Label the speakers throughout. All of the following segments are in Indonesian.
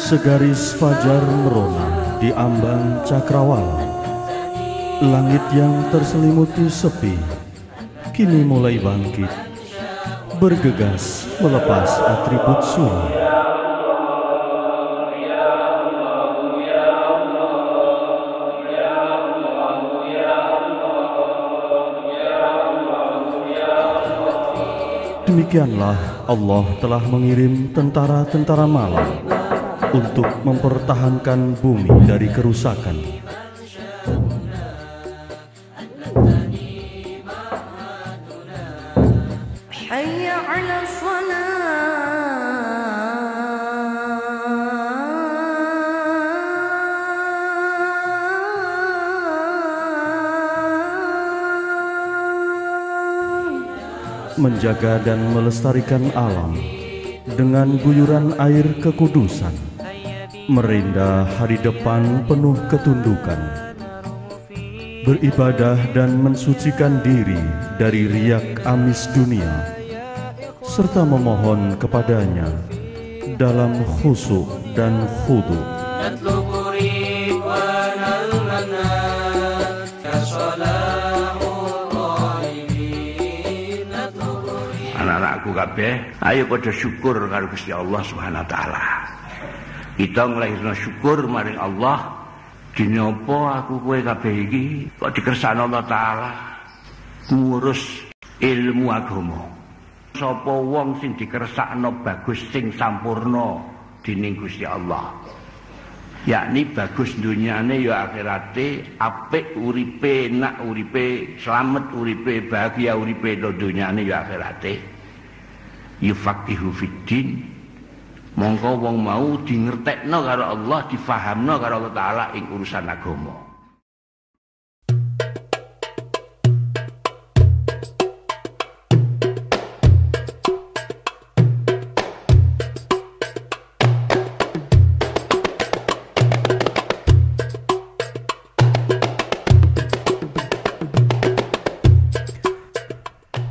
Speaker 1: Segaris fajar merona di ambang cakrawala. Langit yang terselimuti sepi kini mulai bangkit, bergegas melepas atribut sunyi. Demikianlah Allah telah mengirim tentara-tentara malam untuk mempertahankan bumi dari kerusakan.
Speaker 2: Hayya 'ala shalah.
Speaker 1: Menjaga dan melestarikan alam dengan guyuran air kekudusan, merinda hari depan penuh ketundukan, beribadah dan mensucikan diri dari riak amis dunia, serta memohon kepadanya dalam khusyuk dan khudu.
Speaker 3: Anak-anakku kabeh, ayo pada syukur karo Gusti Allah Subhanahu wa taala. Kita nglahirno syukur maring Allah. Dene apa aku kowe kabeh iki kok dikersakno Allah taala ngurus ilmu agama. Sapa wong sing dikersakno bagus sing sampurna dening Gusti Allah. Yakni bagus dunyane ya akhirate, apik uripe, enak uripe, slamet uripe, bahagia uripe dunyane ya akhirate. Yufaqihu fiddin, mongko wong mau dingertekno karo Allah, difahamno karo Allah taala ing urusan agama.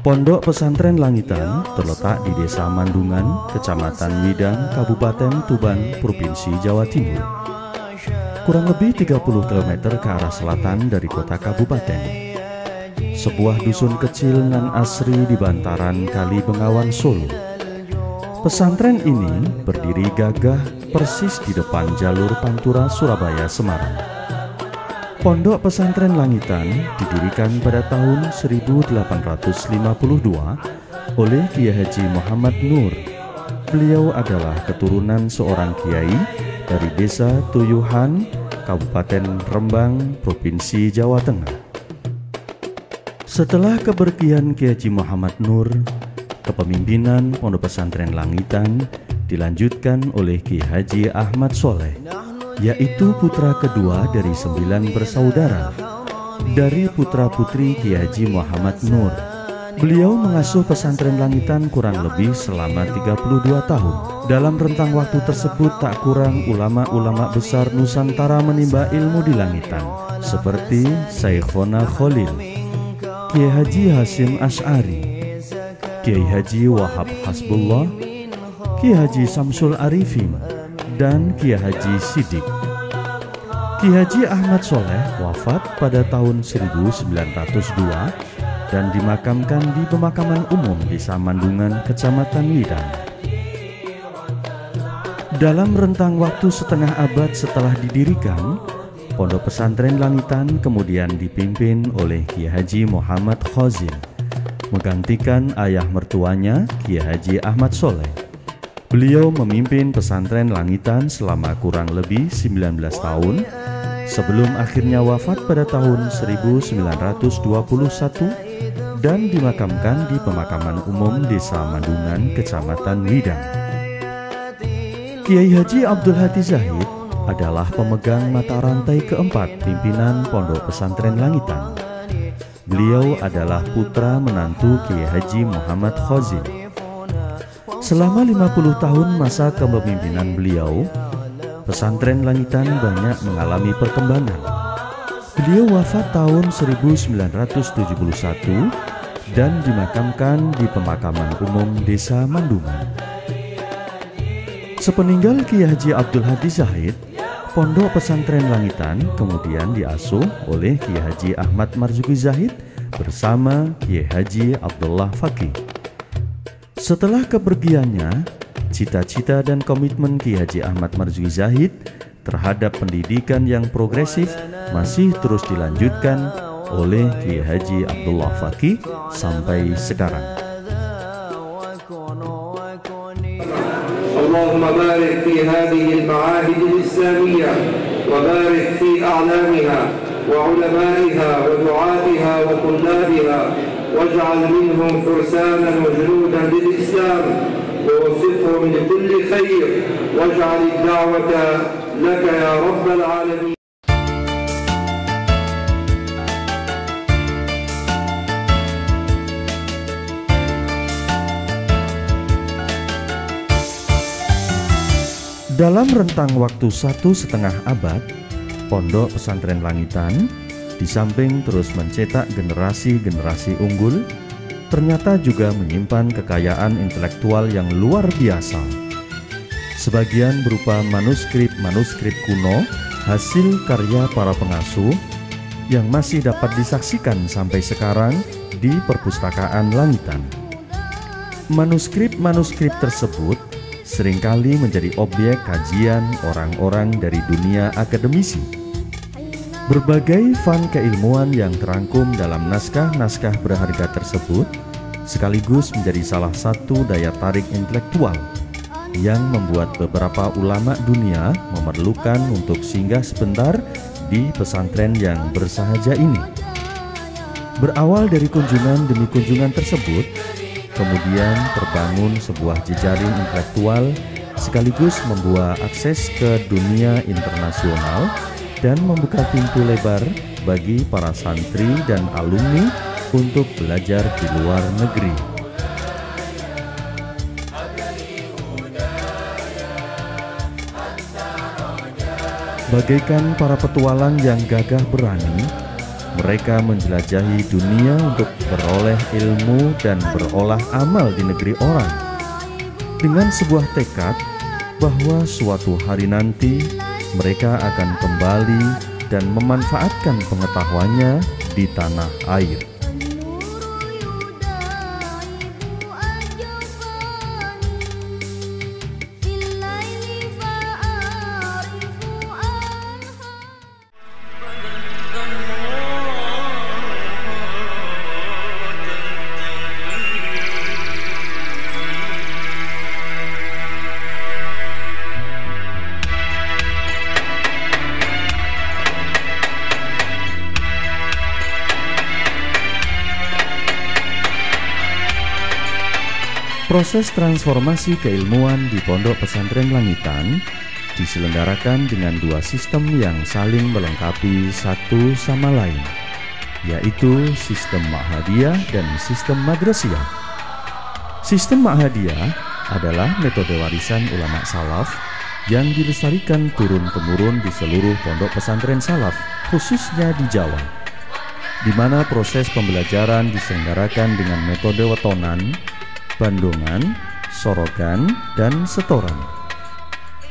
Speaker 1: Pondok Pesantren Langitan terletak di Desa Mandungan, Kecamatan Widang, Kabupaten Tuban, Provinsi Jawa Timur. Kurang lebih 30 km ke arah selatan dari kota kabupaten. Sebuah dusun kecil nan asri di bantaran Kali Bengawan Solo. Pesantren ini berdiri gagah persis di depan jalur Pantura Surabaya Semarang. Pondok Pesantren Langitan didirikan pada tahun 1852 oleh Kiai Haji Muhammad Nur. Beliau adalah keturunan seorang kiai dari Desa Tuyuhan, Kabupaten Rembang, Provinsi Jawa Tengah. Setelah kepergian Kiai Haji Muhammad Nur, kepemimpinan Pondok Pesantren Langitan dilanjutkan oleh Kiai Haji Ahmad Soleh, yaitu putra kedua dari 9 bersaudara dari putra-putri Kiai Haji Muhammad Nur. Beliau mengasuh pesantren Langitan kurang lebih selama 32 tahun. Dalam rentang waktu tersebut tak kurang ulama-ulama besar Nusantara menimba ilmu di Langitan, seperti Syekhona Khalil, Kiai Haji Hasyim Asy'ari, Kiai Haji Wahab Hasbullah, Kiai Haji Samsul Arifin, dan Kiai Haji Sidik. Kiai Haji Ahmad Soleh wafat pada tahun 1902 dan dimakamkan di pemakaman umum Desa Mandungan, Kecamatan Widang. Dalam rentang waktu setengah abad setelah didirikan, Pondok Pesantren Langitan kemudian dipimpin oleh Kiai Haji Muhammad Khazil, menggantikan ayah mertuanya Kiai Haji Ahmad Soleh. Beliau memimpin pesantren Langitan selama kurang lebih 19 tahun sebelum akhirnya wafat pada tahun 1921 dan dimakamkan di pemakaman umum Desa Mandungan, Kecamatan Widang. Kiai Haji Abdul Hadi Zahid adalah pemegang mata rantai keempat pimpinan Pondok Pesantren Langitan. Beliau adalah putra menantu Kiai Haji Muhammad Khazil. Selama 50 tahun masa kepemimpinan beliau, pesantren Langitan banyak mengalami perkembangan. Beliau wafat tahun 1971 dan dimakamkan di pemakaman umum Desa Mandungan. Sepeninggal Kiai Haji Abdul Hadi Zahid, Pondok Pesantren Langitan kemudian diasuh oleh Kiai Haji Ahmad Marzuki Zahid bersama Kiai Haji Abdullah Faqih. Setelah kepergiannya, cita-cita dan komitmen Kiai Haji Ahmad Marzuki Zahid terhadap pendidikan yang progresif masih terus dilanjutkan oleh Kiai Haji Abdullah Faqih sampai sekarang.
Speaker 4: اللهم بارك في هذه المعاهد الإسلامية وبارك في أعلامها وعلمائها ودعاتها وطلابها واجعل منهم فرسانا وجنودا للإسلام ووفقهم لكل خير واجعل الدعوة لك يا رب العالمين.
Speaker 1: Dalam rentang waktu 1,5 abad, Pondok Pesantren Langitan di samping terus mencetak generasi-generasi unggul, ternyata juga menyimpan kekayaan intelektual yang luar biasa. Sebagian berupa manuskrip-manuskrip kuno hasil karya para pengasuh yang masih dapat disaksikan sampai sekarang di perpustakaan Langitan. Manuskrip-manuskrip tersebut seringkali menjadi objek kajian orang-orang dari dunia akademisi. Berbagai fan keilmuan yang terangkum dalam naskah-naskah berharga tersebut sekaligus menjadi salah satu daya tarik intelektual yang membuat beberapa ulama dunia memerlukan untuk singgah sebentar di pesantren yang bersahaja ini. Berawal dari kunjungan demi kunjungan tersebut, kemudian terbangun sebuah jejaring intelektual sekaligus membuat akses ke dunia internasional dan membuka pintu lebar bagi para santri dan alumni untuk belajar di luar negeri. Bagaikan para petualang yang gagah berani, mereka menjelajahi dunia untuk beroleh ilmu dan berolah amal di negeri orang dengan sebuah tekad bahwa suatu hari nanti mereka akan kembali dan memanfaatkan pengetahuannya di tanah air. Proses transformasi keilmuan di Pondok Pesantren Langitan diselenggarakan dengan dua sistem yang saling melengkapi satu sama lain, yaitu sistem Ma'hadiyah dan sistem Madrasiyah. Sistem Ma'hadiyah adalah metode warisan ulama salaf yang dilestarikan turun-temurun di seluruh pondok pesantren salaf, khususnya di Jawa, di mana proses pembelajaran diselenggarakan dengan metode wetonan, bandongan, sorogan, dan setoran.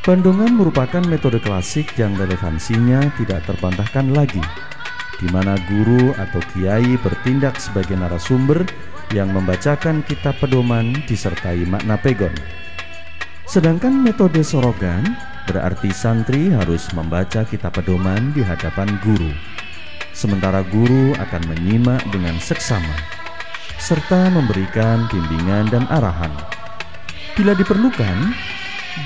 Speaker 1: Bandongan merupakan metode klasik yang relevansinya tidak terbantahkan lagi, di mana guru atau kiai bertindak sebagai narasumber yang membacakan kitab pedoman disertai makna pegon. Sedangkan metode sorogan berarti santri harus membaca kitab pedoman di hadapan guru. Sementara guru akan menyimak dengan seksama, serta memberikan bimbingan dan arahan. Bila diperlukan,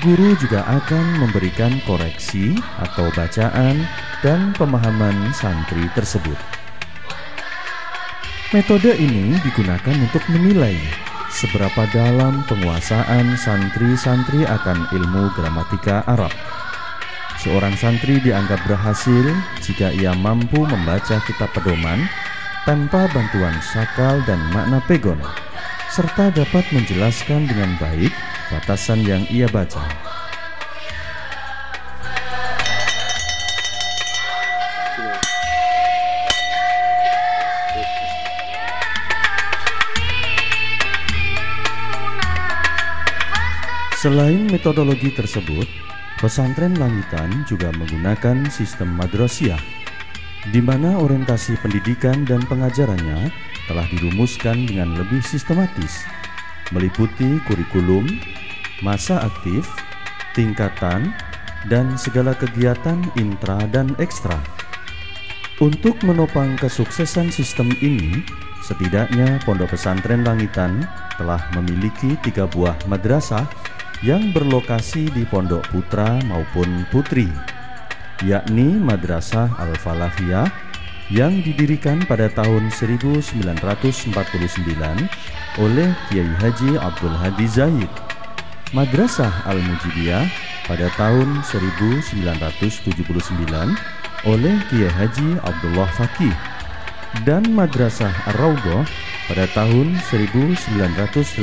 Speaker 1: guru juga akan memberikan koreksi atau bacaan dan pemahaman santri tersebut. Metode ini digunakan untuk menilai seberapa dalam penguasaan santri-santri akan ilmu gramatika Arab. Seorang santri dianggap berhasil jika ia mampu membaca kitab pedoman tanpa bantuan sakal dan makna pegon, serta dapat menjelaskan dengan baik batasan yang ia baca. Selain metodologi tersebut, pesantren Langitan juga menggunakan sistem madrasiyah, di mana orientasi pendidikan dan pengajarannya telah dirumuskan dengan lebih sistematis, meliputi kurikulum, masa aktif, tingkatan, dan segala kegiatan intra dan ekstra. Untuk menopang kesuksesan sistem ini, setidaknya Pondok Pesantren Langitan telah memiliki 3 buah madrasah yang berlokasi di pondok putra maupun putri, yakni Madrasah Al-Falahiyah yang didirikan pada tahun 1949 oleh Kiai Haji Abdul Hadi Zahid, Madrasah Al-Mujibiyah pada tahun 1979 oleh Kiai Haji Abdullah Fakih, dan Madrasah Ar-Raudhah pada tahun 1982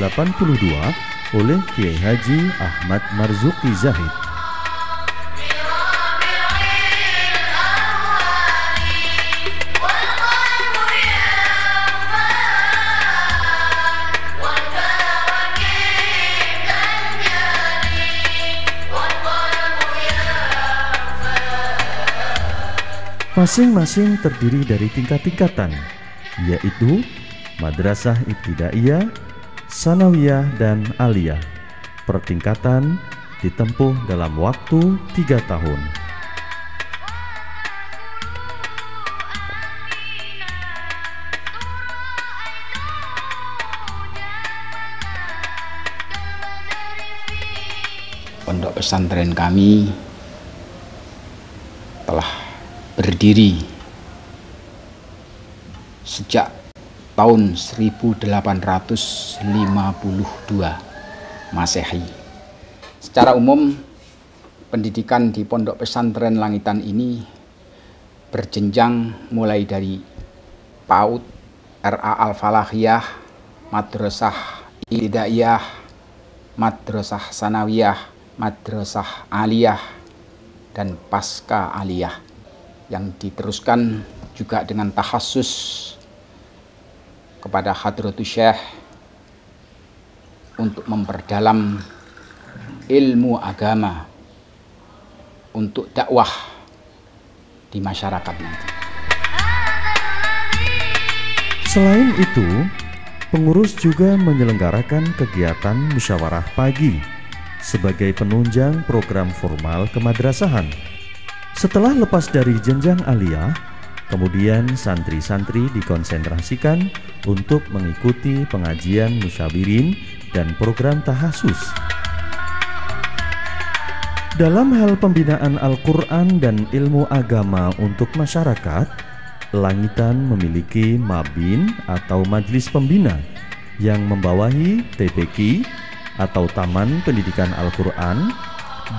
Speaker 1: oleh Kiai Haji Ahmad Marzuki Zahid. Masing-masing terdiri dari tingkat-tingkatan, yaitu Madrasah Ibtidaiyah, Sanawiyah, dan Aliyah. Pertingkatan ditempuh dalam waktu 3 tahun.
Speaker 5: Pondok pesantren kami telah berdiri sejak tahun 1852 Masehi. Secara umum, pendidikan di Pondok Pesantren Langitan ini berjenjang mulai dari PAUD, RA Al-Falahiyah, Madrasah Ibtidaiyah, Madrasah Sanawiyah, Madrasah Aliyah, dan Pasca Aliyah, yang diteruskan juga dengan tahassus kepada Hadratus Syekh untuk memperdalam ilmu agama untuk dakwah di masyarakat nanti.
Speaker 1: Selain itu, pengurus juga menyelenggarakan kegiatan musyawarah pagi sebagai penunjang program formal kemadrasahan. Setelah lepas dari jenjang aliyah, kemudian santri-santri dikonsentrasikan untuk mengikuti pengajian musyawirin dan program tahasus. Dalam hal pembinaan Al-Quran dan ilmu agama untuk masyarakat, Langitan memiliki Mabin atau Majelis Pembina yang membawahi TPQ atau Taman Pendidikan Al-Quran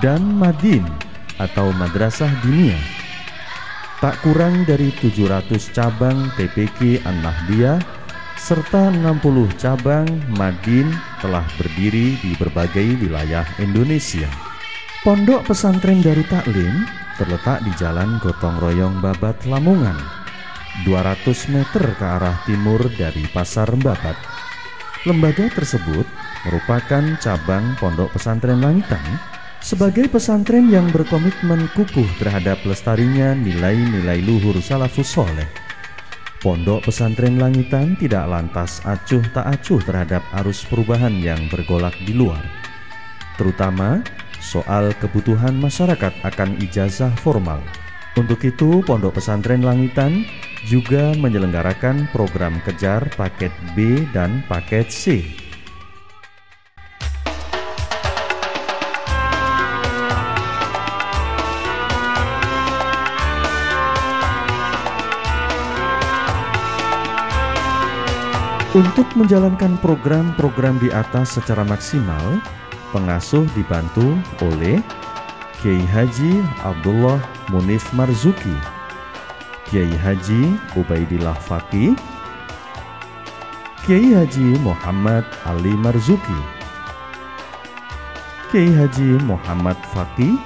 Speaker 1: dan Madin atau Madrasah Diniyah. Tak kurang dari 700 cabang TPQ An-Nahdiyah serta 60 cabang Madin telah berdiri di berbagai wilayah Indonesia. Pondok Pesantren Darut Taklim terletak di Jalan Gotong Royong Babat, Lamongan, 200 meter ke arah timur dari Pasar Babat. Lembaga tersebut merupakan cabang Pondok Pesantren Langitan sebagai pesantren yang berkomitmen kukuh terhadap lestarinya nilai-nilai luhur salafus soleh. Pondok Pesantren Langitan tidak lantas acuh tak acuh terhadap arus perubahan yang bergolak di luar, terutama soal kebutuhan masyarakat akan ijazah formal. Untuk itu, Pondok Pesantren Langitan juga menyelenggarakan program kejar paket B dan paket C. Untuk menjalankan program-program di atas secara maksimal, pengasuh dibantu oleh Kiai Haji Abdullah Munif Marzuki, Kiai Haji Ubaidillah Faqih, Kiai Haji Muhammad Ali Marzuki, Kiai Haji Muhammad Faqih,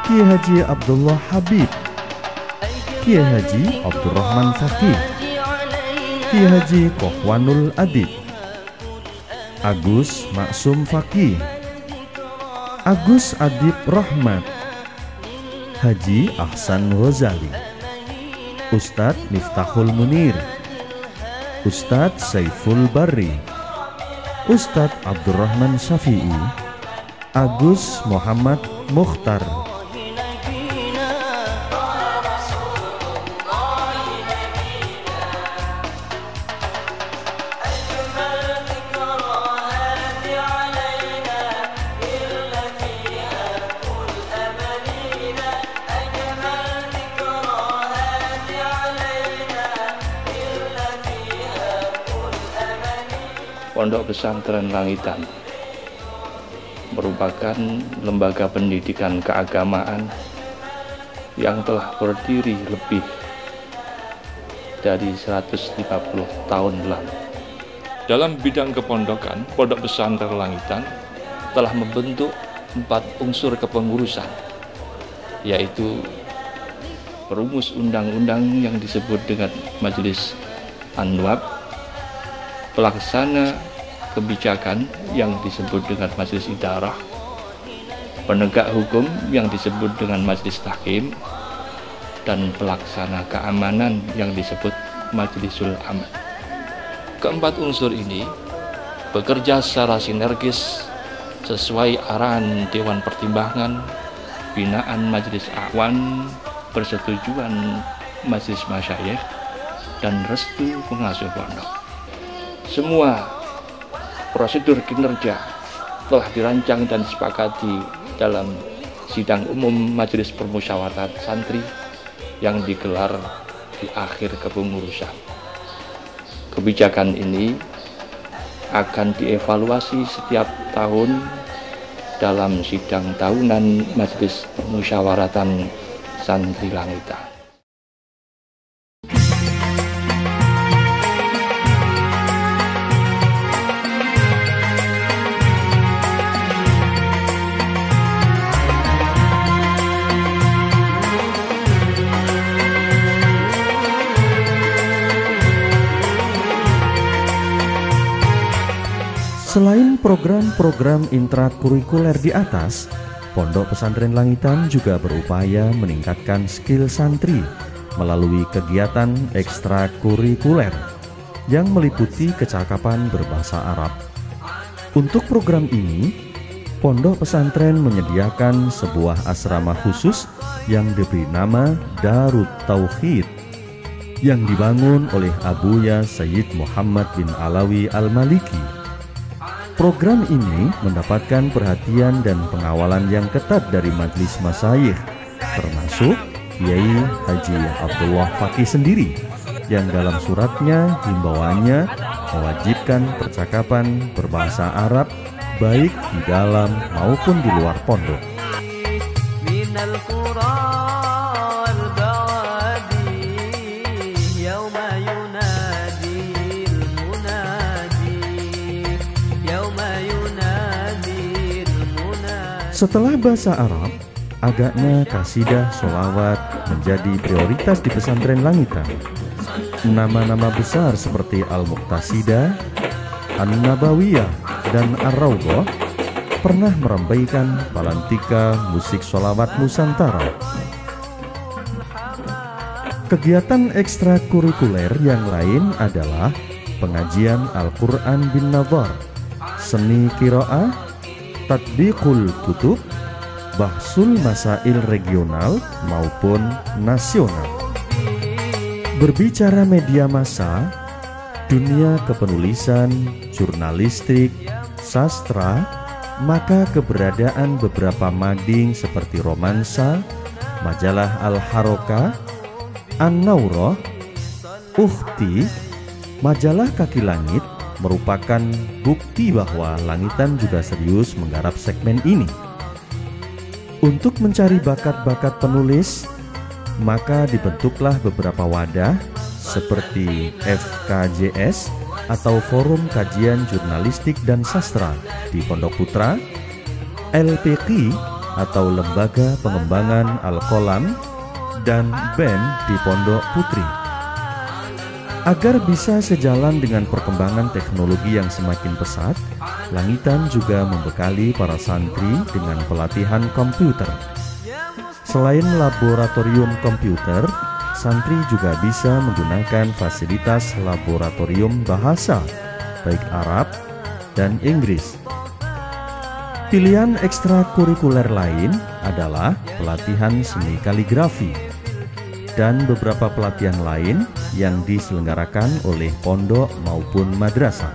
Speaker 1: Kiai Haji Abdullah Habib, Kiai Haji Abdurrahman Faqih, Kiai Haji Kohwanul Adib, Agus Maksum Faqih, Agus Adib Rahmat, Haji Ahsan Ghazali, Ustadz Miftahul Munir, Ustadz Saiful Barri, Ustadz Abdurrahman Syafi'i, Agus Muhammad Mukhtar,
Speaker 6: Pondok Pesantren Langitan merupakan lembaga pendidikan keagamaan yang telah berdiri lebih dari 150 tahun lalu. Dalam bidang kepondokan, Pondok Pesantren Langitan telah membentuk 4 unsur kepengurusan, yaitu perumus undang-undang yang disebut dengan Majelis Anwab, pelaksana kebijakan yang disebut dengan Majelis Idarah, penegak hukum yang disebut dengan Majelis Tahkim, dan pelaksana keamanan yang disebut Majlisul Aman. Keempat unsur ini bekerja secara sinergis sesuai arahan Dewan Pertimbangan, binaan Majelis Awan, persetujuan Majelis Masyayikh, dan restu pengasuh pondok. Semua prosedur kinerja telah dirancang dan disepakati dalam sidang umum Majelis Permusyawaratan Santri yang digelar di akhir kepengurusan. Kebijakan ini akan dievaluasi setiap tahun dalam sidang tahunan Majelis Permusyawaratan Santri Langitan.
Speaker 1: Selain program-program intrakurikuler di atas, Pondok Pesantren Langitan juga berupaya meningkatkan skill santri melalui kegiatan ekstrakurikuler yang meliputi kecakapan berbahasa Arab. Untuk program ini, Pondok Pesantren menyediakan sebuah asrama khusus yang diberi nama Darut Tauhid yang dibangun oleh Abuya Sayyid Muhammad bin Alawi Al-Maliki. Program ini mendapatkan perhatian dan pengawalan yang ketat dari Majelis Masyayikh, termasuk Kiai Haji Abdullah Faqih sendiri, yang dalam suratnya himbauannya mewajibkan percakapan berbahasa Arab baik di dalam maupun di luar pondok. Setelah bahasa Arab, agaknya kasidah sholawat menjadi prioritas di pesantren Langitan. Nama-nama besar seperti Al-Muqtasidah, An-Nabawiyah, dan Ar-Raudhah pernah merambaikan palantika musik sholawat Nusantara. Kegiatan ekstrakurikuler yang lain adalah pengajian Al-Quran bin Nadhar, seni qiraah, tatbiqul kutub, bahsul masail regional maupun nasional. Berbicara media massa, dunia kepenulisan, jurnalistik, sastra, maka keberadaan beberapa mading seperti Romansa, majalah Al-Haroka, An-Naurah, Ukhti, majalah Kaki Langit merupakan bukti bahwa Langitan juga serius menggarap segmen ini. Untuk mencari bakat-bakat penulis, maka dibentuklah beberapa wadah seperti FKJS atau Forum Kajian Jurnalistik dan Sastra di Pondok Putra, LPQ atau Lembaga Pengembangan Al-Qalam, dan BEM di Pondok Putri. Agar bisa sejalan dengan perkembangan teknologi yang semakin pesat, Langitan juga membekali para santri dengan pelatihan komputer. Selain laboratorium komputer, santri juga bisa menggunakan fasilitas laboratorium bahasa, baik Arab dan Inggris. Pilihan ekstrakurikuler lain adalah pelatihan seni kaligrafi dan beberapa pelatihan lain yang diselenggarakan oleh pondok maupun madrasah.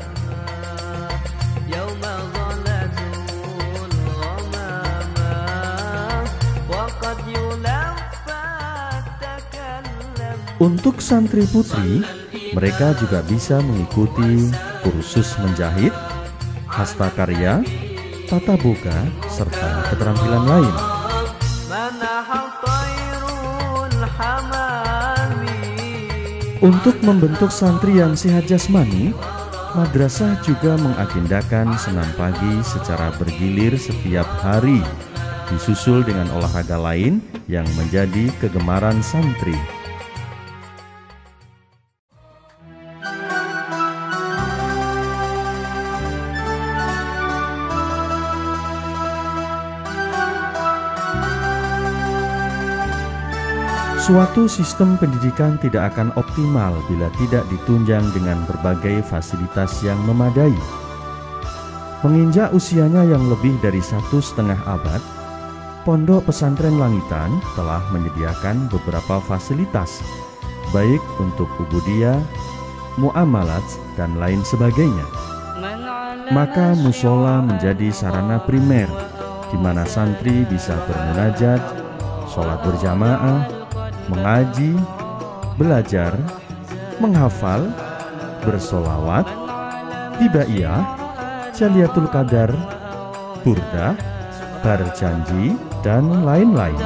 Speaker 1: Untuk santri putri, mereka juga bisa mengikuti kursus menjahit, hastakarya, tata boga, serta keterampilan lain. Untuk membentuk santri yang sehat jasmani, madrasah juga mengagendakan senam pagi secara bergilir setiap hari, disusul dengan olahraga lain yang menjadi kegemaran santri. Suatu sistem pendidikan tidak akan optimal bila tidak ditunjang dengan berbagai fasilitas yang memadai. Menginjak usianya yang lebih dari 1,5 abad, Pondok Pesantren Langitan telah menyediakan beberapa fasilitas, baik untuk ubudiyah, muamalat, dan lain sebagainya. Maka musola menjadi sarana primer, di mana santri bisa bermunajat, sholat berjamaah, mengaji, belajar, menghafal, bersolawat, tibaiyah, jaliatul qadar, burdah, berjanji, dan lain-lain.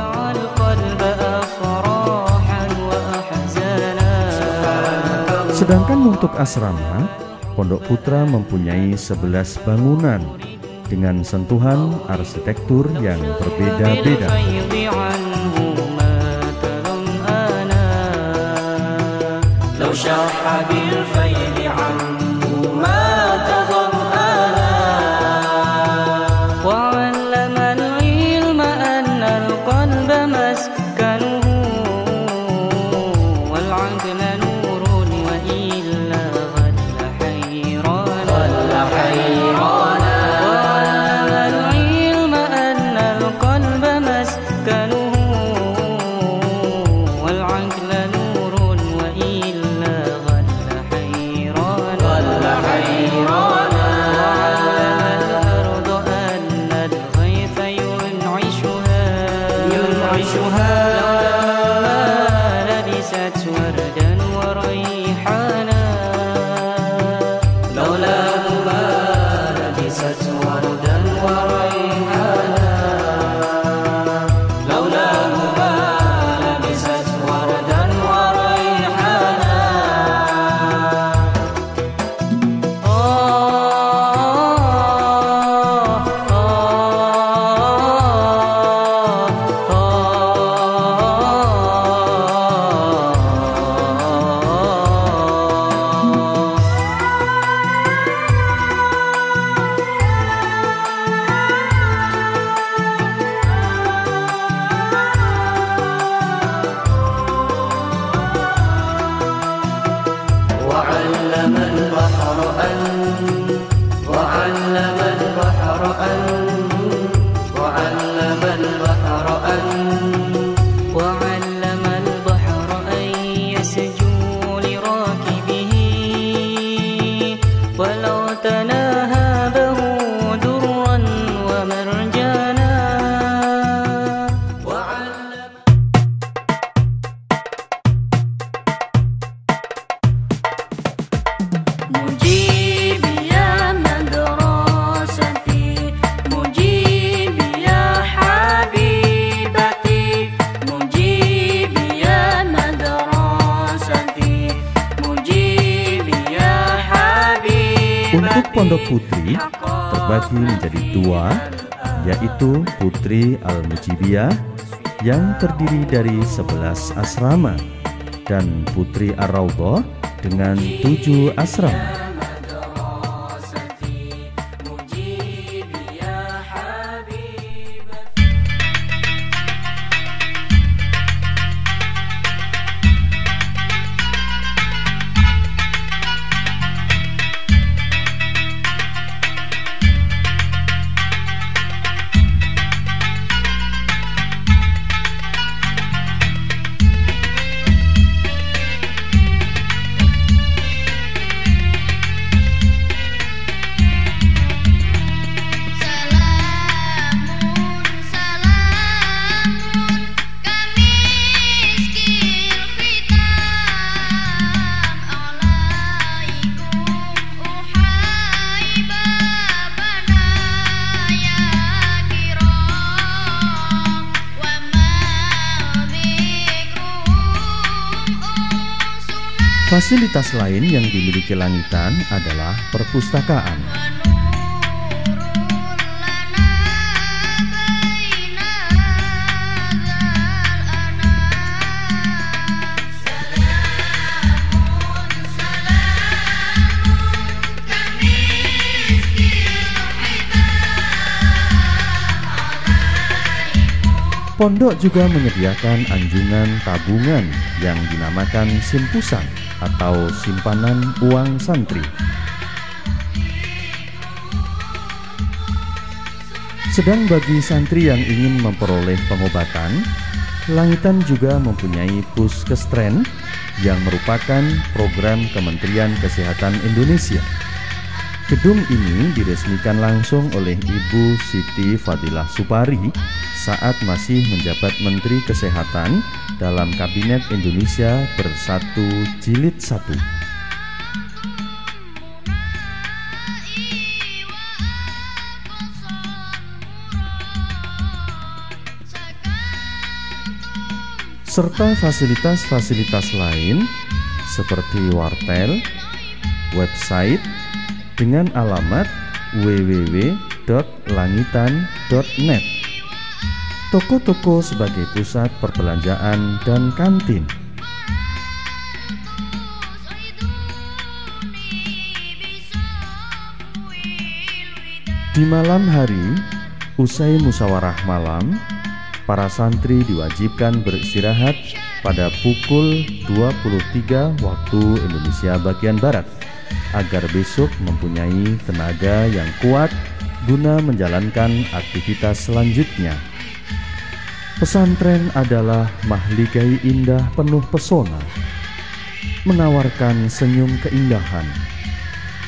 Speaker 1: Sedangkan untuk asrama, Pondok Putra mempunyai 11 bangunan dengan sentuhan arsitektur yang berbeda-beda. pondok putri terbagi menjadi dua, yaitu Putri Al-Mujibiyah yang terdiri dari 11 asrama dan Putri Ar-Raudhah dengan 7 asrama. Fasilitas lain yang dimiliki Langitan adalah perpustakaan. Pondok juga menyediakan anjungan tabungan yang dinamakan simpusan atau simpanan uang santri. Sedang bagi santri yang ingin memperoleh pengobatan, Langitan juga mempunyai Puskestren yang merupakan program Kementerian Kesehatan Indonesia. Gedung ini diresmikan langsung oleh Ibu Siti Fadilah Supari saat masih menjabat Menteri Kesehatan dalam Kabinet Indonesia Bersatu Jilid 1. Serta fasilitas-fasilitas lain seperti wartel, website dengan alamat www.langitan.net, toko-toko sebagai pusat perbelanjaan dan kantin. Di malam hari, usai musyawarah malam, para santri diwajibkan beristirahat pada pukul 23 waktu Indonesia bagian Barat agar besok mempunyai tenaga yang kuat guna menjalankan aktivitas selanjutnya. Pesantren adalah mahligai indah penuh pesona, menawarkan senyum keindahan,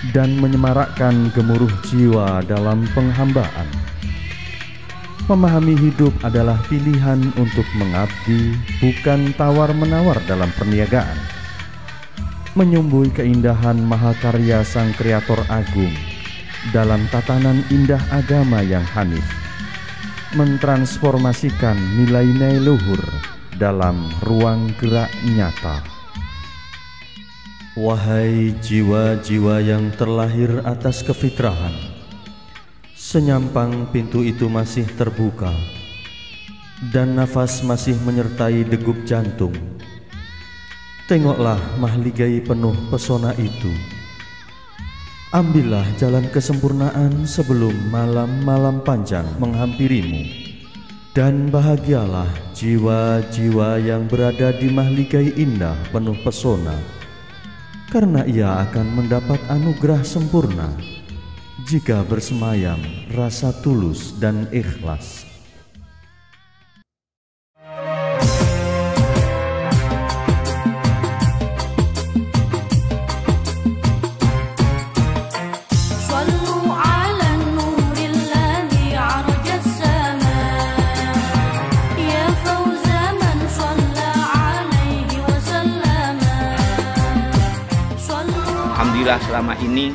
Speaker 1: dan menyemarakkan gemuruh jiwa dalam penghambaan. Memahami hidup adalah pilihan untuk mengabdi, bukan tawar-menawar dalam perniagaan. Menyumbui keindahan mahakarya Sang Kreator Agung dalam tatanan indah agama yang hanif, mentransformasikan nilai-nilai luhur dalam ruang gerak nyata. Wahai jiwa-jiwa yang terlahir atas kefitrahan, senyampang pintu itu masih terbuka dan nafas masih menyertai degup jantung. Tengoklah mahligai penuh pesona itu. Ambillah jalan kesempurnaan sebelum malam-malam panjang menghampirimu. Dan bahagialah jiwa-jiwa yang berada di mahligai indah penuh pesona, karena ia akan mendapat anugerah sempurna jika bersemayam rasa tulus dan ikhlas.
Speaker 7: Alhamdulillah selama ini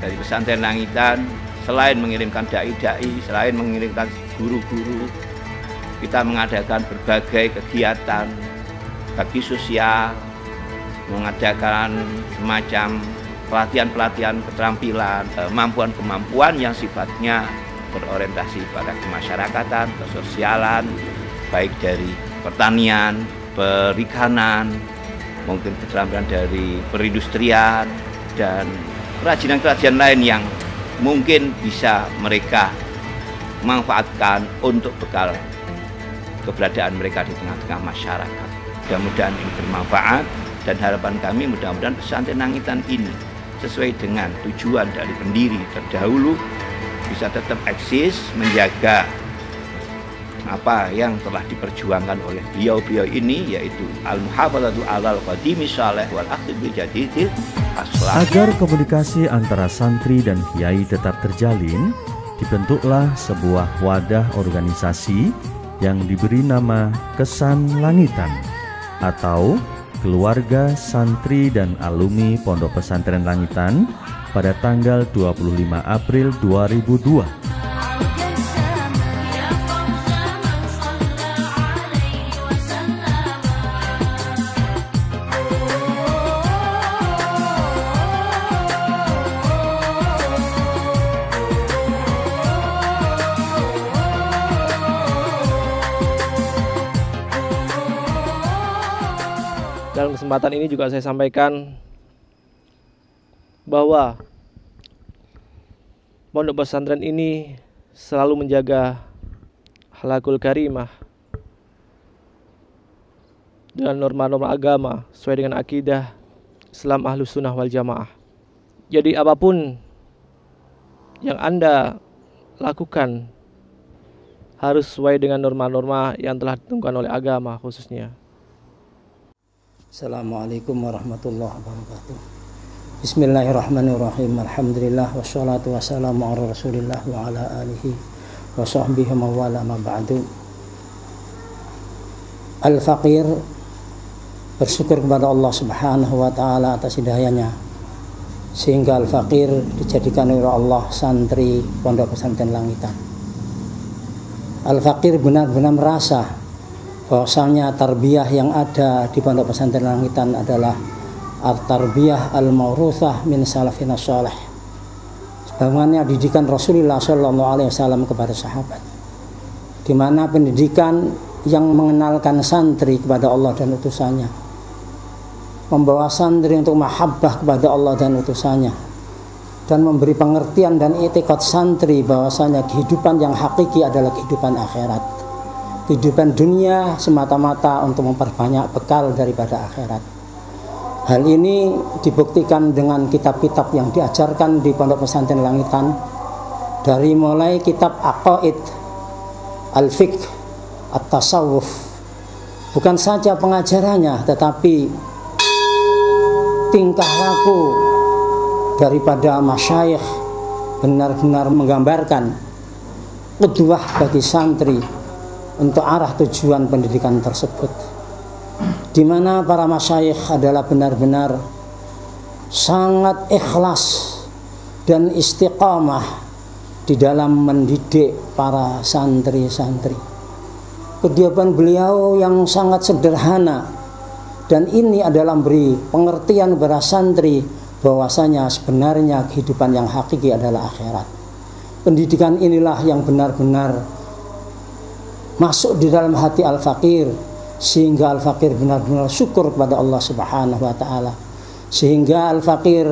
Speaker 7: dari pesantren Langitan, selain mengirimkan dai-dai, selain mengirimkan guru-guru, kita mengadakan berbagai kegiatan bagi sosial, mengadakan semacam pelatihan-pelatihan keterampilan, kemampuan-kemampuan yang sifatnya berorientasi pada kemasyarakatan, kesosialan, baik dari pertanian, perikanan, mungkin keterampilan dari perindustrian, dan kerajinan-kerajinan lain yang mungkin bisa mereka manfaatkan untuk bekal keberadaan mereka di tengah-tengah masyarakat. Mudah-mudahan ini bermanfaat, dan harapan kami mudah-mudahan pesantren Langitan ini sesuai dengan tujuan dari pendiri terdahulu bisa tetap eksis, menjaga apa yang telah diperjuangkan oleh beliau-beliau ini, yaitu al-muhafadzatu 'alal qadimi shalih wal akhdhu bil jadidil aslah.
Speaker 1: Agar komunikasi antara santri dan kiai tetap terjalin, dibentuklah sebuah wadah organisasi yang diberi nama Kesan Langitan atau Keluarga Santri dan Alumni Pondok Pesantren Langitan pada tanggal 25 April 2002.
Speaker 8: Dalam kesempatan ini juga saya sampaikan bahwa pondok pesantren ini selalu menjaga akhlakul karimah dengan norma-norma agama sesuai dengan akidah Islam Ahlus Sunnah wal Jamaah. Jadi apapun yang Anda lakukan harus sesuai dengan norma-norma yang telah ditentukan oleh agama khususnya.
Speaker 9: Assalamualaikum warahmatullahi wabarakatuh. Bismillahirrahmanirrahim. Alhamdulillah wassalatu wassalamu ala Rasulillah wa ala alihi wa sahbihi wa wala ma ba'du. Al-Faqir bersyukur kepada Allah Subhanahu wa taala atas hidayahnya sehingga Al-Faqir dijadikan oleh Allah santri Pondok Pesantren Langitan. Al-Faqir benar-benar merasa bahwasanya tarbiyah yang ada di Pondok Pesantren Langitan adalah at-tarbiyah al-mauruthah min salafina shalih, sebagaimana didikan Rasulullah SAW kepada sahabat, di mana pendidikan yang mengenalkan santri kepada Allah dan utusannya, membawa santri untuk mahabbah kepada Allah dan utusannya, dan memberi pengertian dan i'tiqad santri bahwasanya kehidupan yang hakiki adalah kehidupan akhirat. Kehidupan dunia semata-mata untuk memperbanyak bekal daripada akhirat. Hal ini dibuktikan dengan kitab-kitab yang diajarkan di Pondok Pesantren Langitan, dari mulai kitab Aqaid, Al-Fiqh, At-Tasawuf. Bukan saja pengajarannya, tetapi tingkah laku daripada masyayikh benar-benar menggambarkan qudwah bagi santri untuk arah tujuan pendidikan tersebut, di mana para masyayikh adalah benar-benar sangat ikhlas dan istiqamah di dalam mendidik para santri-santri. Kehidupan beliau yang sangat sederhana, dan ini adalah memberi pengertian kepada santri bahwasanya sebenarnya kehidupan yang hakiki adalah akhirat. Pendidikan inilah yang benar-benar masuk di dalam hati Al-Faqir, sehingga Al-Faqir benar-benar syukur kepada Allah Subhanahu wa taala. Sehingga Al-Faqir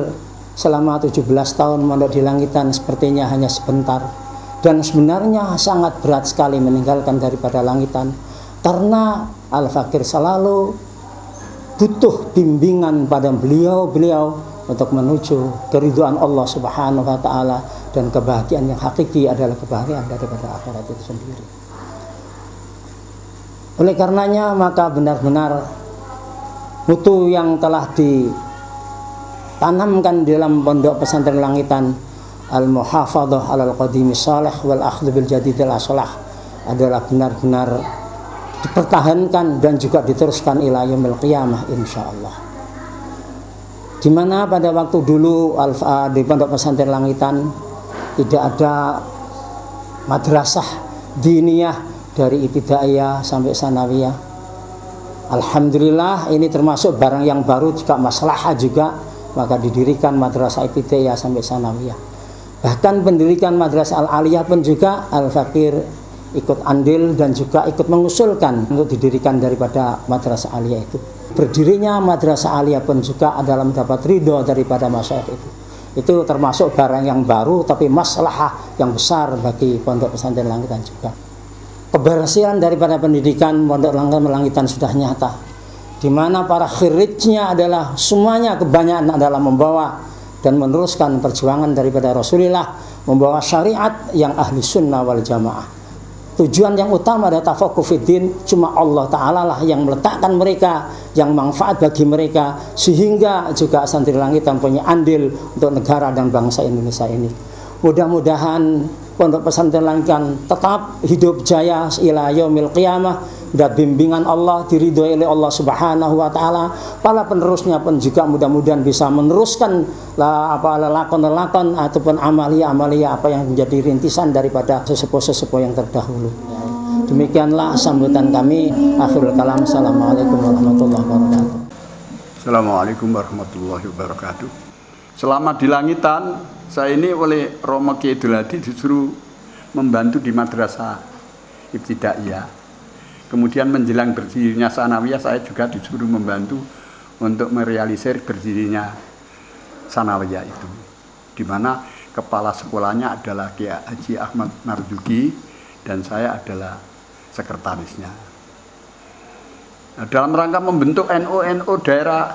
Speaker 9: selama 17 tahun mondok di Langitan sepertinya hanya sebentar, dan sebenarnya sangat berat sekali meninggalkan daripada Langitan, karena Al-Faqir selalu butuh bimbingan pada beliau-beliau untuk menuju keridhaan Allah Subhanahu wa taala, dan kebahagiaan yang hakiki adalah kebahagiaan daripada akhirat itu sendiri. Oleh karenanya maka benar-benar mutu yang telah ditanamkan dalam Pondok Pesantren Langitan, al-muhafadzah 'alal qadimi shalih wal akhdhu bil jadidil aslah, adalah benar-benar dipertahankan dan juga diteruskan ila yaumil qiyamah insyaallah. Di mana pada waktu dulu di Pondok Pesantren Langitan tidak ada madrasah diniyah dari ibtidaiyah sampai sanawiyah. Alhamdulillah ini termasuk barang yang baru juga, maslahah juga maka didirikan madrasah ibtidaiyah sampai sanawiyah. Bahkan pendirikan madrasah al-aliyah pun juga Al-Fakir ikut andil dan juga ikut mengusulkan untuk didirikan daripada madrasah aliyah itu. Berdirinya madrasah aliyah pun juga adalah mendapat ridho daripada masyayikh itu. Itu termasuk barang yang baru tapi maslahah yang besar bagi Pondok Pesantren Langitan juga. Keberhasilan daripada pendidikan Pondok Langitan sudah nyata, di mana para khirijnya adalah semuanya kebanyakan adalah membawa dan meneruskan perjuangan daripada Rasulullah, membawa syariat yang ahli sunnah wal jamaah. Tujuan yang utama adalah tafaqquh fiddin, cuma Allah Ta'ala lah yang meletakkan mereka, yang manfaat bagi mereka, sehingga juga Santri Langitan punya andil untuk negara dan bangsa Indonesia ini. Mudah-mudahan Pondok Pesantren Langitan tetap hidup jaya ila yaumil qiyamah, dan bimbingan Allah diridhoi oleh Allah Subhanahu wa taala. Para penerusnya pun juga mudah-mudahan bisa meneruskan lakon-lakon ataupun amalia-amalia apa yang menjadi rintisan daripada sesepuh-sesepuh yang terdahulu. Demikianlah sambutan kami. Akhirul kalam. Assalamualaikum warahmatullahi wabarakatuh.
Speaker 10: Assalamualaikum warahmatullahi wabarakatuh. Selama di Langitan, saya ini oleh Romo Kiai Abdul Hadi disuruh membantu di madrasah ibtidaiyah. Kemudian menjelang berdirinya sanawiyah, saya juga disuruh membantu untuk merealisir berdirinya sanawiyah itu, di mana kepala sekolahnya adalah Kiai Haji Ahmad Marzuki dan saya adalah sekretarisnya. Nah, dalam rangka membentuk NU daerah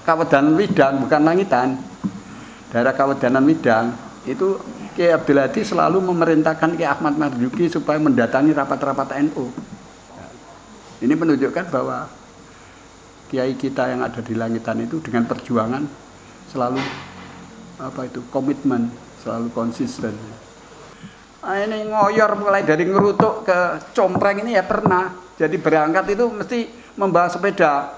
Speaker 10: Kawedanan Widang, bukan Langitan, daerah Kawedanan Widang, itu Kiai Abdul Hadi selalu memerintahkan Kiai Ahmad Marzuki supaya mendatangi rapat-rapat NU. Ini menunjukkan bahwa kiai kita yang ada di Langitan itu dengan perjuangan selalu komitmen, selalu konsisten. Nah, ini ngoyor mulai dari ngerutuk ke compreng ini ya pernah. Jadi berangkat itu mesti membawa sepeda.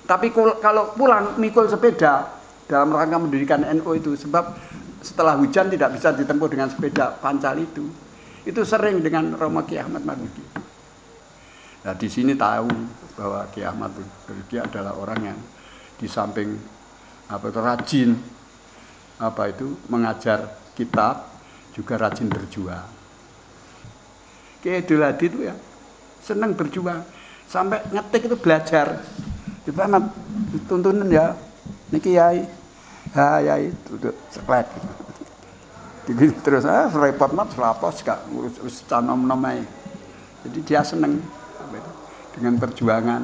Speaker 10: Tapi kalau pulang mikul sepeda dalam rangka mendirikan NU itu, sebab setelah hujan tidak bisa ditempuh dengan sepeda pancal itu. Itu sering dengan Romo Kiai Ahmad Marzuki. Nah, di sini tahu bahwa Kiai Ahmad Marzuki adalah orang yang di samping rajin mengajar kitab, juga rajin berjuang. Kiai Abdul Hadi itu ya senang berjuang, sampai ngetik itu belajar. Itu amat tuntunan ya, ini Kiai, Yai duduk seklek. Gitu. Terus repot mat selapos gak ngurus canom-nomai. Jadi dia senang dengan perjuangan,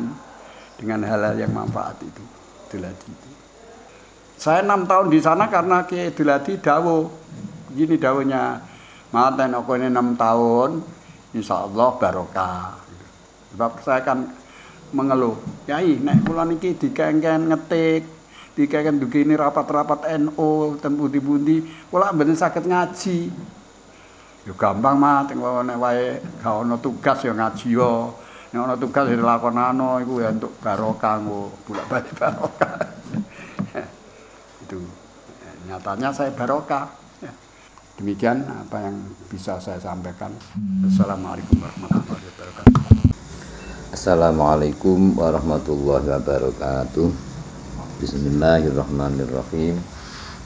Speaker 10: dengan hal-hal yang manfaat itu. Abdul Hadi itu. Saya 6 tahun di sana karena Kiai Abdul Hadi dawuh. Begini dawuhnya, maten aku ini 6 tahun, insya Allah barokah. Sebab saya kan mengeluh, Yai, nek kula niki dikengken ngetik, dikengken begini rapat-rapat NU, tempundi-pundi, kula mboten saged ngaji. Ya gampang mah, nek wae gak ono tugas ya ngaji yo. Nek ono tugas ya dilakonano iku ya untuk barokah nggo, bolak-balik barokah. Itu nyatanya saya barokah. Demikian apa yang bisa saya sampaikan. Assalamualaikum warahmatullahi wabarakatuh.
Speaker 11: Assalamualaikum warahmatullahi wabarakatuh. Bismillahirrahmanirrahim.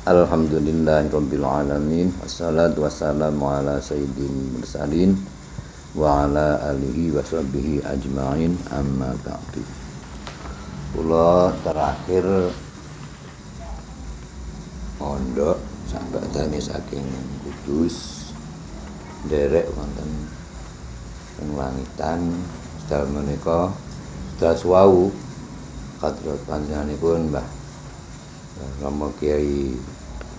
Speaker 11: Alhamdulillahirabbil alamin. Wassalatu wassalamu ala sayyidil mursalin wa ala alihi washabbihi ajmain. Amma ba'du. Kula terakhir pondok sampai tani saking Kudus derek wonten ing Langitan. Sedal menika sedal suwau kadrat panjenenganipun Mbah Romo Kiai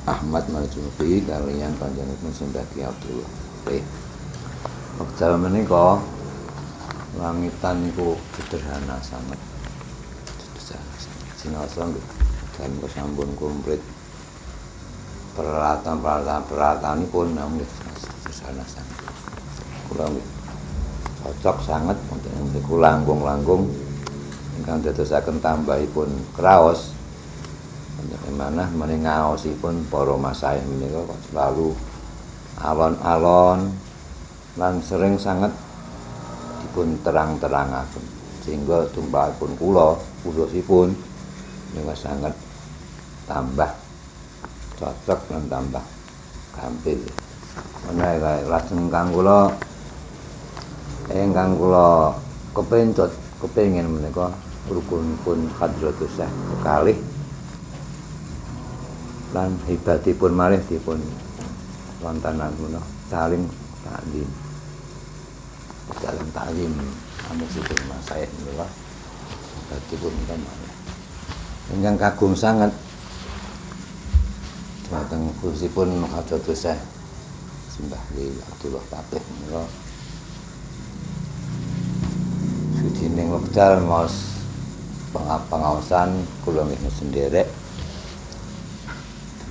Speaker 11: Ahmad Marzuki kaliyan panjenenganipun Mbah Kiai Abdullah. Sedal menika Langitan niku sederhana sangat. Sinaosa dan sampun komplit peralatan pun namun sederhana sangat. Kula cocok sangat untuk niku langkung-langkung ingkang dadosaken tambahipun kraos bagaimana meningaosipun para masaih menika kok selalu alon-alon lan sering sangat dipun terang-terangaken sehingga tumpahipun kula khususipun niku sangat tambah cocok lan tambah gampil. Menawi lajeng ingkang kula kepengin menika rukunipun Hadratus Syekh kekalih lan hebatipun malih dipun wontenan menawa saling taklim. Dalam taklim amusipun masaih menika hebatipun malih. Ingkang kagum sanget dhateng khususipun Hadratus Syekh Simbah Kiai Abdullah Fatih menika sudining wekdal maos pengaosan kula nggih senderek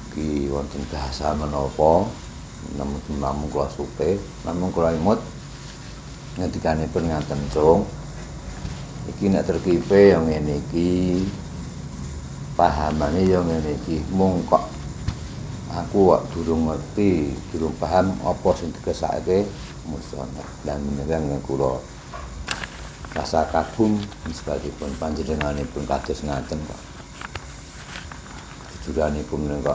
Speaker 11: dugi wonten bahasa menapa namung kula supe namung kula imut ngendikanipun ngaten cung iki nek terkipe yang ngene iki pahamane yang ngene iki mung kok aku wak durung ngerti durung paham apa sing dikesake musonah lan menika kula rasa kagum sebagipun panjenenganipun kados ngaten kok. Jujuranipun menika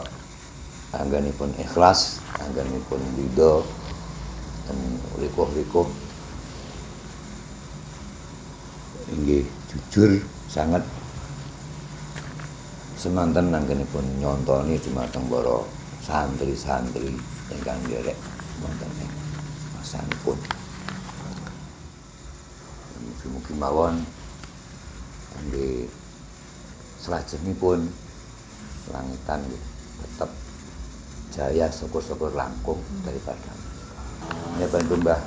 Speaker 11: anggenipun ikhlas, anggenipun ridho dan rikuh-rikuh. Inggih jujur sangat semanten anggenipun nyontoni dumateng para santri-santri ingkang nderek wonten ing masanipun. Mugi-mugi mawon kangge salajengipun langitan tetap jaya syukur-syukur langkung daripada ya Mbah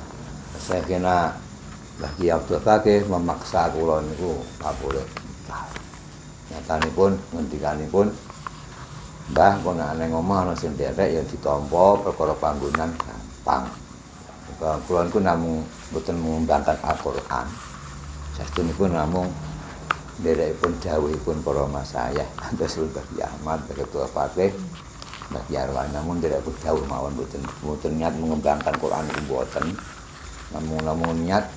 Speaker 11: Syekhna Mbah Kiai Abdul Fakih memaksa kula niku kapulih nyatanipun ngendikanipun Mbah kok nek nang omah ana sing nderek ya ditampa perkara panggonan gampang. Kula niku namung boten mengembangkan Al-Qur'an. Satunipun namung nderekipun dawuhipun para masayikh kados Mbah Kiai Ahmad Ketua Fatih Mbah Kiai Arwan namun nderekipun dawuh mawon boten niat mengembangkan Qur'an niku boten. Namung niat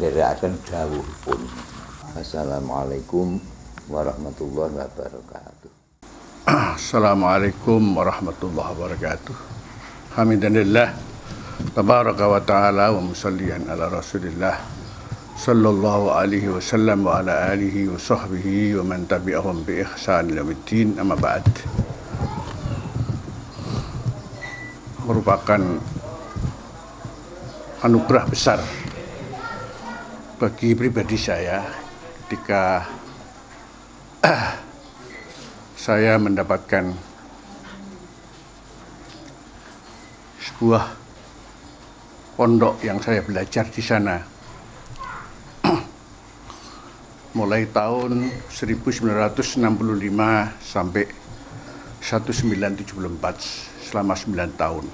Speaker 11: nderekaken dawuhipun. Assalamualaikum warahmatullahi wabarakatuh.
Speaker 10: Assalamualaikum warahmatullahi wabarakatuh. Hamdalillah tabaraka wa ta'ala wa musalliyan ala Rasulillah sallallahu alaihi wasallam wa ala alihi wa sahbihi wa man tabi'ahum bi ihsan ila yaumil amma ba'd. Merupakan anugerah besar bagi pribadi saya ketika saya mendapatkan sebuah pondok yang saya belajar di sana mulai tahun 1965 sampai 1974 selama 9 tahun.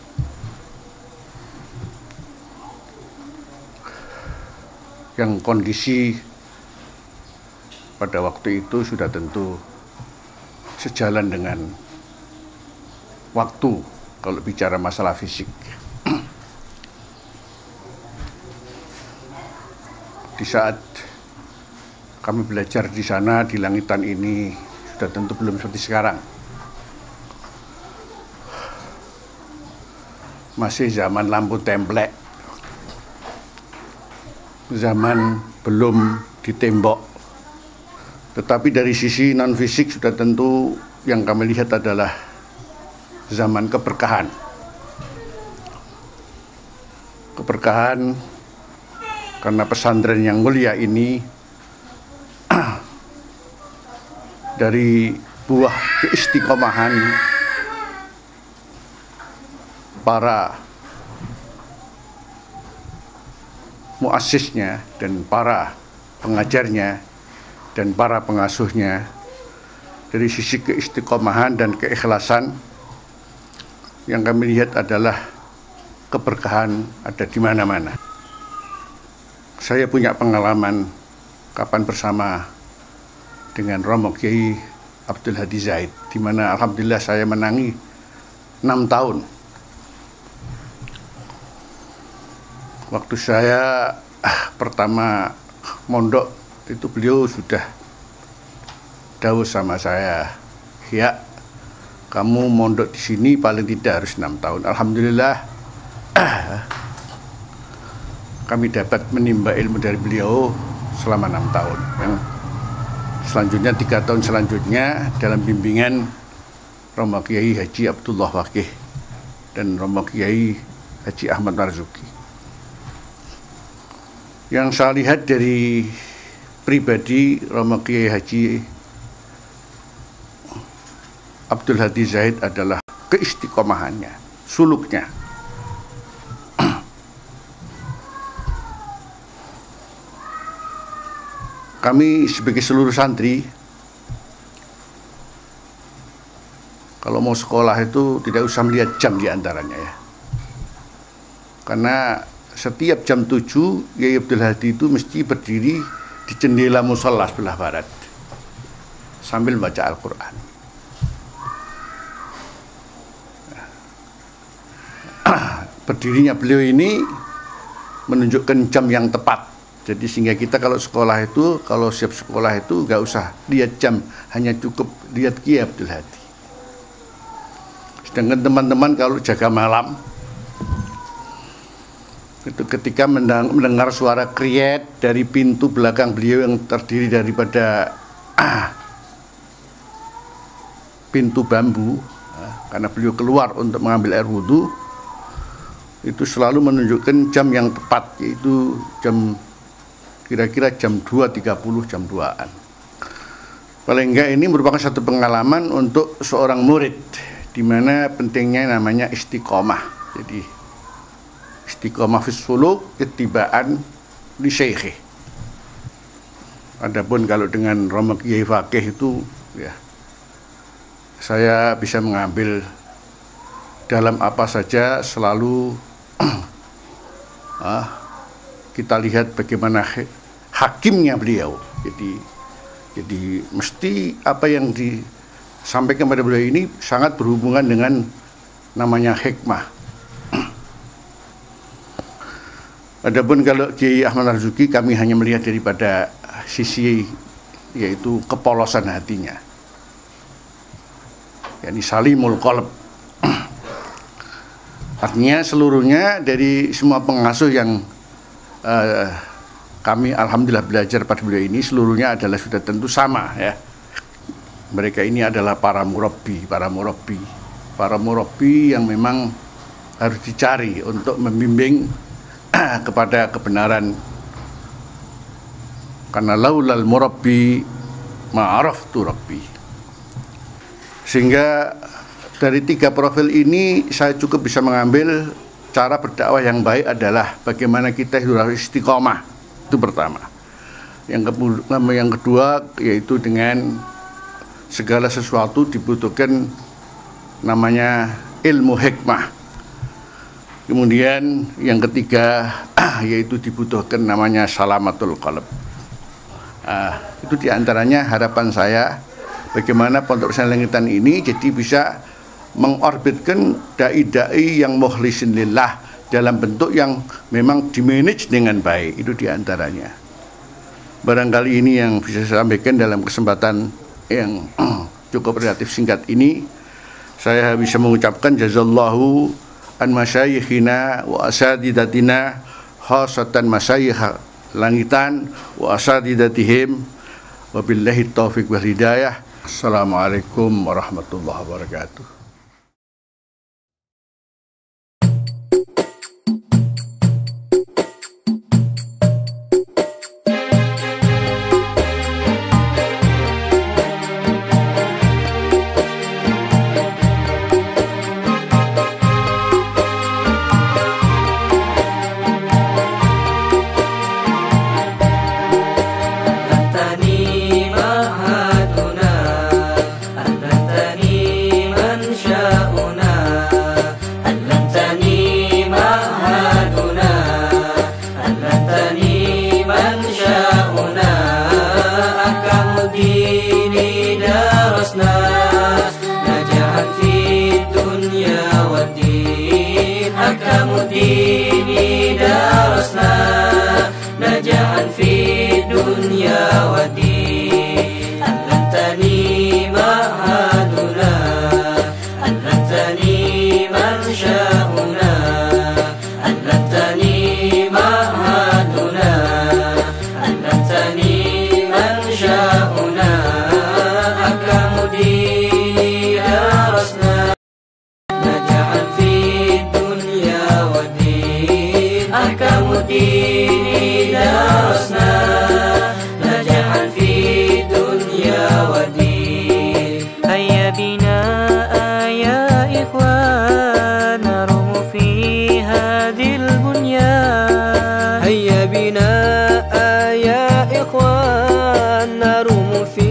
Speaker 10: Yang kondisi pada waktu itu sudah tentu sejalan dengan waktu kalau bicara masalah fisik. Di saat kami belajar di sana di langitan ini sudah tentu belum seperti sekarang. Masih zaman lampu templek, zaman belum ditembok. Tetapi dari sisi non fisik sudah tentu yang kami lihat adalah zaman keberkahan. Keberkahan karena pesantren yang mulia ini dari buah keistiqomahan para muassisnya dan para pengajarnya dan para pengasuhnya, dari sisi keistiqomahan dan keikhlasan yang kami lihat adalah keberkahan ada di mana-mana. Saya punya pengalaman kapan bersama dengan Romo Kiai Abdul Hadi Zaid, di mana alhamdulillah saya menangi 6 tahun. Waktu saya pertama mondok itu beliau sudah dawuh sama saya, ya kamu mondok di sini paling tidak harus 6 tahun. Alhamdulillah kami dapat menimba ilmu dari beliau selama 6 tahun. Yang selanjutnya 3 tahun selanjutnya dalam bimbingan Romo Kiai Haji Abdullah Wakih dan Romo Kiai Haji Ahmad Marzuki. Yang saya lihat dari pribadi Romo Kiai Haji Abdul Hadi Zaid adalah keistiqomahannya, suluknya. Kami sebagai seluruh santri, kalau mau sekolah itu tidak usah melihat jam diantaranya ya. Karena setiap jam 7 Kiai Abdul Hadi itu mesti berdiri di jendela musala sebelah barat sambil baca Al-Quran. Berdirinya beliau ini menunjukkan jam yang tepat. Jadi sehingga kita kalau sekolah itu, kalau siap sekolah itu nggak usah lihat jam, hanya cukup lihat Kiai Abdul Hadi. Sedangkan teman-teman kalau jaga malam, itu ketika mendengar suara kriet dari pintu belakang beliau yang terdiri daripada pintu bambu, karena beliau keluar untuk mengambil air wudhu, itu selalu menunjukkan jam yang tepat, yaitu jam kira-kira jam 2.30, jam 2-an. Paling enggak ini merupakan satu pengalaman untuk seorang murid, di mana pentingnya namanya istiqomah. Jadi istiqomah fis suluk, ittiba'an li syekh. Adapun kalau dengan Romo Kiai Fakih itu ya, saya bisa mengambil dalam apa saja selalu kita lihat bagaimana hakimnya beliau. Jadi mesti apa yang disampaikan pada beliau ini sangat berhubungan dengan namanya hikmah. Adapun kalau Kiai Ahmad Marzuki, kami hanya melihat daripada sisi yaitu kepolosan hatinya, yakni salimul qalb. Artinya seluruhnya dari semua pengasuh yang kami alhamdulillah belajar pada beliau ini, seluruhnya adalah sudah tentu sama ya. Mereka ini adalah para murabbi yang memang harus dicari untuk membimbing kepada kebenaran. Karena laulal murabbi ma'araftu rabbi. Sehingga dari 3 profil ini saya cukup bisa mengambil cara berdakwah yang baik adalah bagaimana kita harus istiqomah. Itu pertama. Yang kedua yaitu dengan segala sesuatu dibutuhkan namanya ilmu hikmah. Kemudian yang ketiga yaitu dibutuhkan namanya salamatul qalb. Itu diantaranya harapan saya bagaimana Pondok Pesantren Langitan ini jadi bisa mengorbitkan dai-dai yang mukhlisin lillah dalam bentuk yang memang dimanage dengan baik. Itu diantaranya. Barangkali ini yang bisa saya sampaikan dalam kesempatan yang cukup relatif singkat ini. Saya bisa mengucapkan jazallahu an masyayikhina wa asadidatina khasatan masyayikh Langitan wa asadidatihim wabillahi taufiq wal hidayah. Assalamualaikum warahmatullahi wabarakatuh.
Speaker 2: نروم في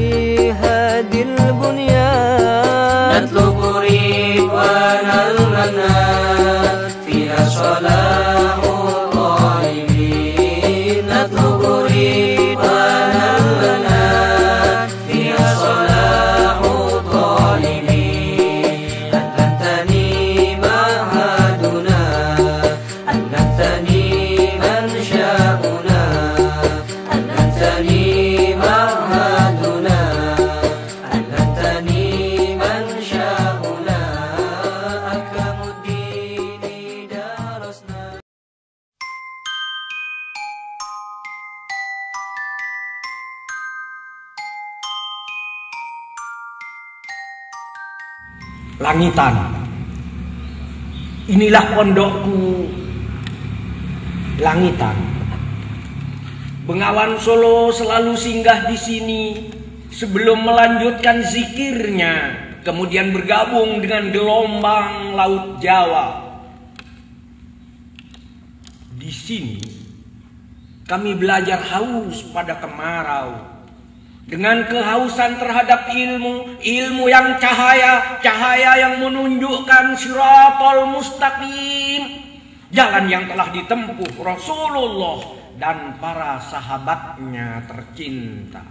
Speaker 2: هذه البنيان
Speaker 12: نطلب رضوان المنان فيها صلاح الطالبين نطلب رضوان المنان فيها صلاح الطالبين أن ننتني معهدنا أن ننتني منشأنا أن ننتني معهدنا أن ننتني منشأنا أحكام الدين درسنا.
Speaker 13: Langitan, inilah pondokku Langitan. Bengawan Solo selalu singgah di sini sebelum melanjutkan zikirnya, kemudian bergabung dengan gelombang Laut Jawa. Di sini kami belajar haus pada kemarau. Dengan kehausan terhadap ilmu yang cahaya yang menunjukkan Shiratal Mustaqim, jalan yang telah ditempuh Rasulullah dan para sahabatnya tercinta.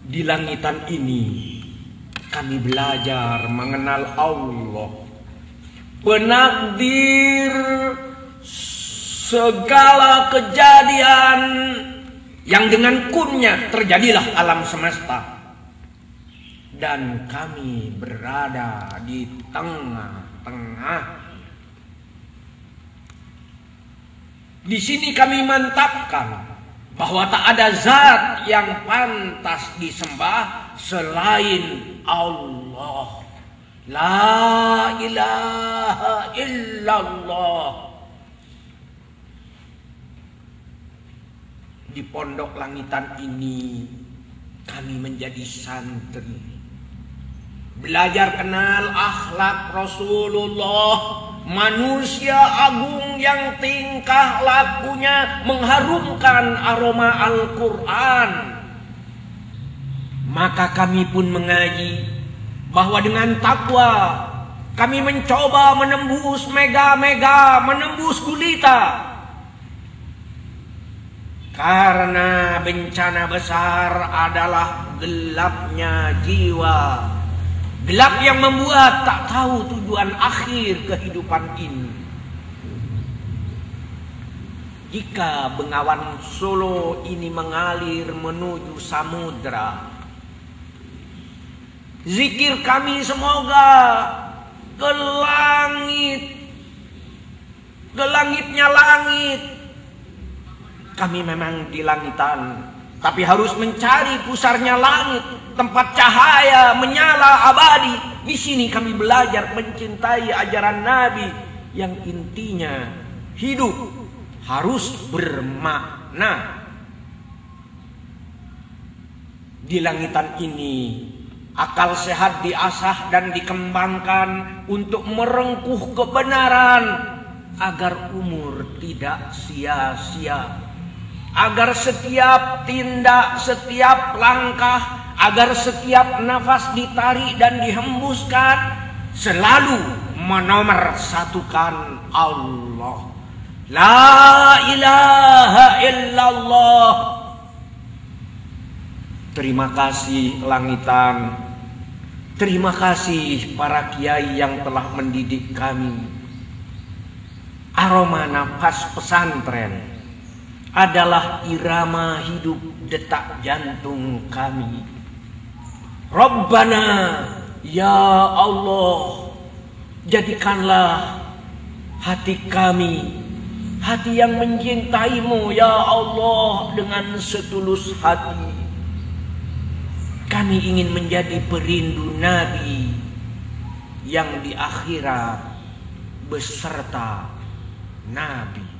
Speaker 13: Di langitan ini kami belajar mengenal Allah, penakdir segala kejadian yang dengan kunnya terjadilah alam semesta, dan kami berada di tengah-tengah. Di sini kami mantapkan bahwa tak ada zat yang pantas disembah selain Allah. La ilaha illallah. Di pondok Langitan ini kami menjadi santri, belajar kenal akhlak Rasulullah, manusia agung yang tingkah lakunya mengharumkan aroma Al-Quran. Maka kami pun mengaji bahwa dengan takwa kami mencoba menembus mega-mega, menembus gulita. Karena bencana besar adalah gelapnya jiwa, gelap yang membuat tak tahu tujuan akhir kehidupan ini. Jika Bengawan Solo ini mengalir menuju samudra, zikir kami semoga ke langitnya langit. Kami memang di langitan, tapi harus mencari pusarnya langit, tempat cahaya menyala abadi. Di sini kami belajar mencintai ajaran Nabi yang intinya hidup harus bermakna. Di langitan ini akal sehat diasah dan dikembangkan untuk merengkuh kebenaran agar umur tidak sia-sia. Agar setiap tindak, setiap langkah, agar setiap nafas ditarik dan dihembuskan selalu menomorsatukan Allah. La ilaha illallah. Terima kasih Langitan. Terima kasih para kiai yang telah mendidik kami. Aroma nafas pesantren adalah irama hidup detak jantung kami. Rabbana, ya Allah, jadikanlah hati kami hati yang mencintaimu ya Allah dengan setulus hati. Kami ingin menjadi perindu Nabi yang di akhirat beserta Nabi.